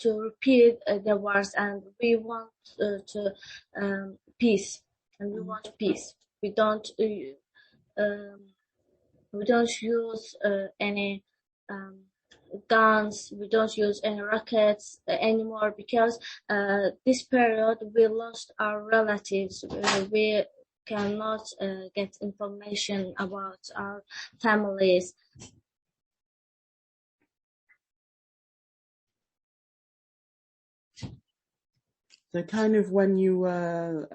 to repeat the wars, and we want to peace, and we want peace. We don't use any guns. We don't use any rockets anymore, because this period we lost our relatives. We cannot get information about our families. So kind of when you were,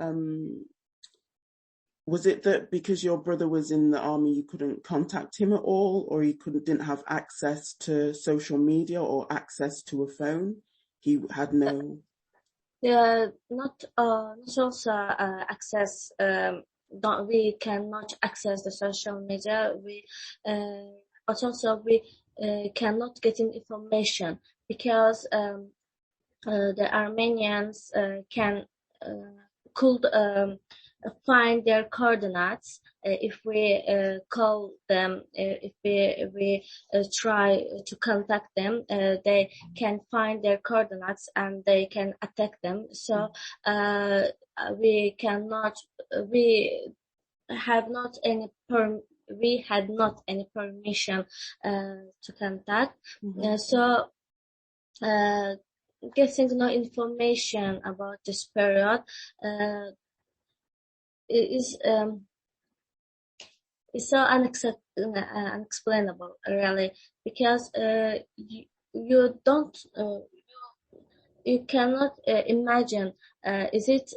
was it that because your brother was in the army, you couldn't contact him at all, or you didn't have access to social media or access to a phone? He had no... Not also access. We cannot access the social media. But also we cannot get information, because the Armenians could find their coordinates if we call them. If we try to contact them, they can find their coordinates and they can attack them. So we had not any permission to contact. So getting no information about this period is so unexplainable, really, because you cannot imagine. Is it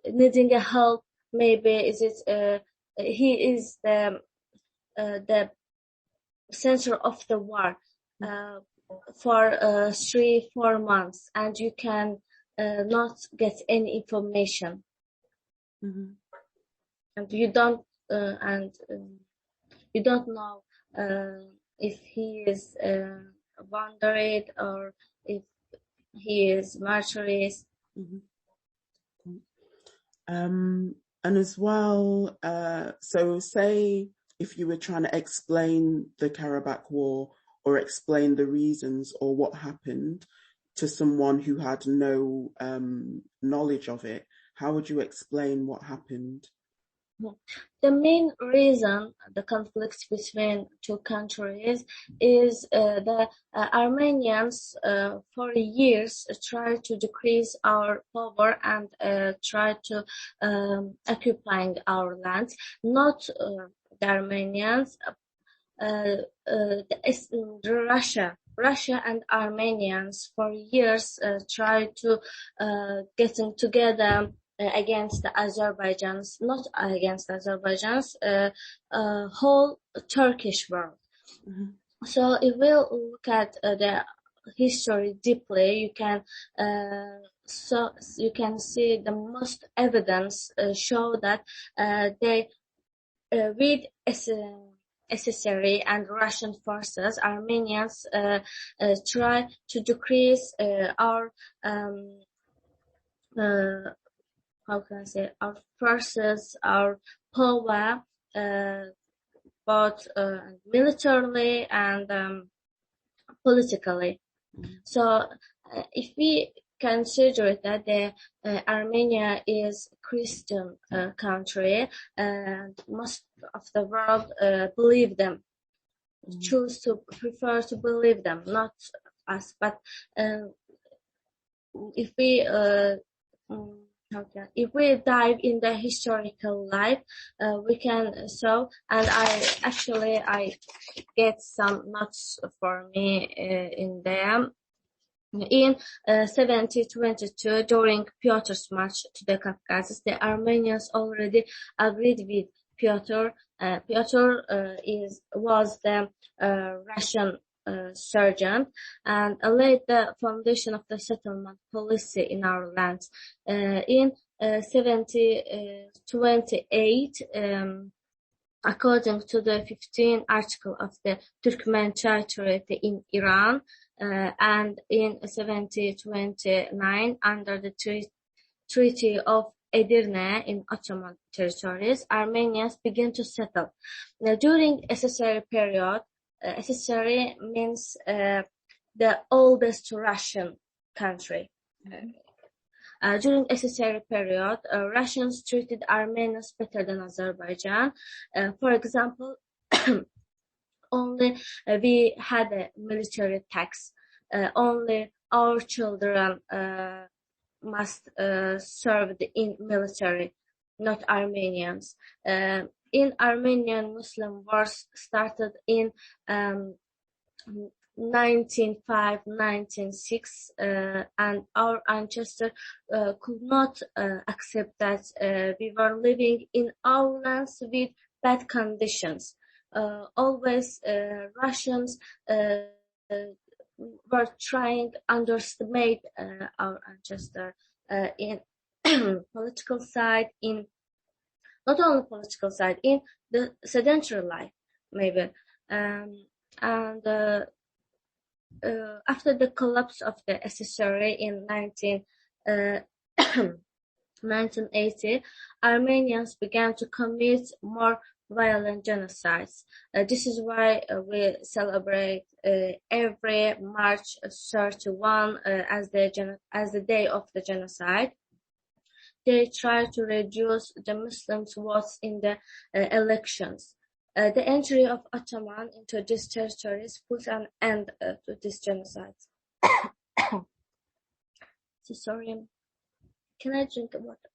needing a help? Maybe is it he is the center of the war for 3-4 months, and you can not get any information. And you don't know if he is wounded or if he is martyrs. And as well, so say if you were trying to explain the Karabakh War or explain the reasons or what happened to someone who had no knowledge of it, how would you explain what happened? The main reason the conflict between two countries is the Armenians for years tried to decrease our power and tried to occupying our lands. Not the Armenians, Russia and Armenians for years tried to getting together against the Azerbaijan's, not against Azerbaijan's, whole Turkish world. So if we look at the history deeply, you can see the most evidence show that they with SSRI and Russian forces, Armenians try to decrease our our forces, our power, both militarily and politically. So if we consider that the Armenia is a Christian country, and most of the world believe them, prefer to believe them, not us. But if we dive in the historical life, we can show, and I get some notes for me in them. In 1722, during Piotr's march to the Caucasus, the Armenians already agreed with Piotr. Piotr was the Russian sergeant and laid the foundation of the settlement policy in our lands. In 1728, according to the 15th article of the Turkmen Treaty in Iran, and in 1729, under the Treaty of Edirne in Ottoman territories, Armenians began to settle. Now, during SSRI period, SSRI means the oldest Russian country. During SSR period, Russians treated Armenians better than Azerbaijan. For example, only we had a military tax. Only our children must serve in military, not Armenians. In Armenian Muslim wars started in 1905, 1906, and our ancestors could not accept that we were living in our lands with bad conditions. Always Russians were trying to underestimate our ancestors in political side, in not only political side, in the sedentary life, maybe. And after the collapse of the SSRA in 1980, Armenians began to commit more violent genocides. This is why we celebrate every March 31 as the day of the genocide. They try to reduce the Muslims' votes in the elections. The entry of Ottoman into these territories put an end to this genocide. So sorry. Can I drink water?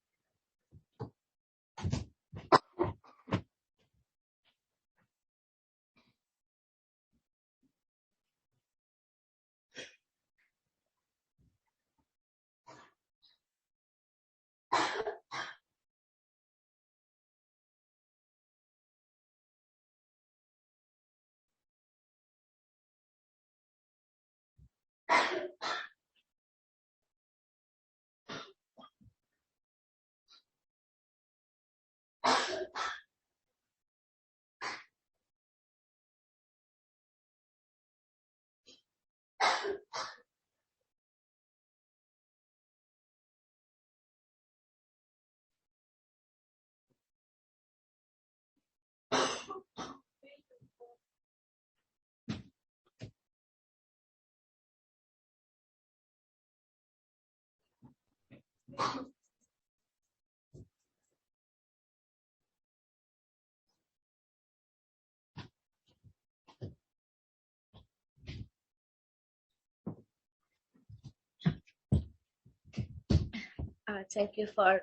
Thank you for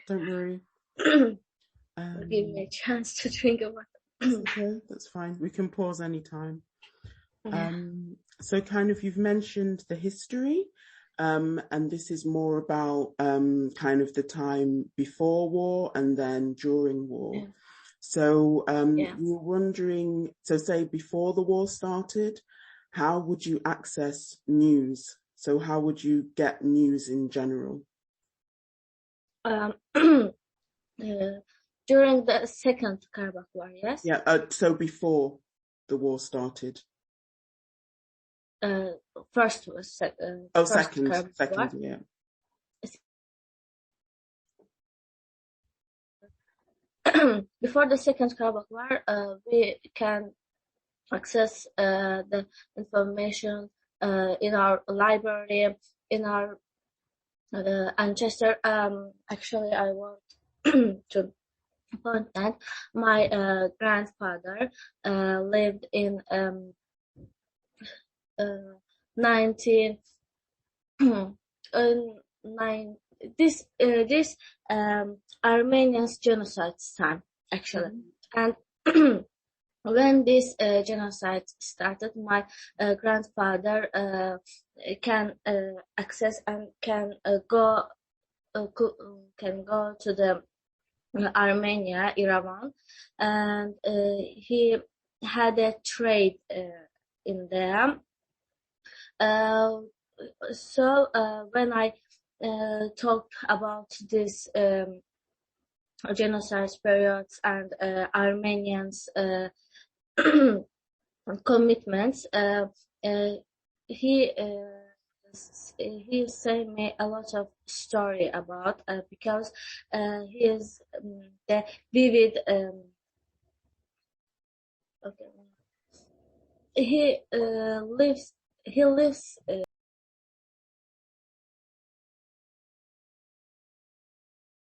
Don't worry. giving me a chance to drink water. Okay, that's fine. We can pause anytime. So kind of you've mentioned the history, and this is more about kind of the time before war and then during war. Yeah. So we were wondering, so say before the war started, how would you access news? So how would you get news in general? During the Second Karabakh War, yes? Yeah, so before the war started. First was second. Second, yeah. Before the Second Karabakh War, we can access the information in our library, in our ancestor. Actually, I want to point that my grandfather lived in 19 this Armenians genocide time, actually. And when this genocide started, my grandfather can access and can go to the Armenia, Yerevan, and he had a trade in there. So when I talked about this genocide periods and Armenians commitments, he said me a lot of story about because he is the vivid. Okay, he lives he lives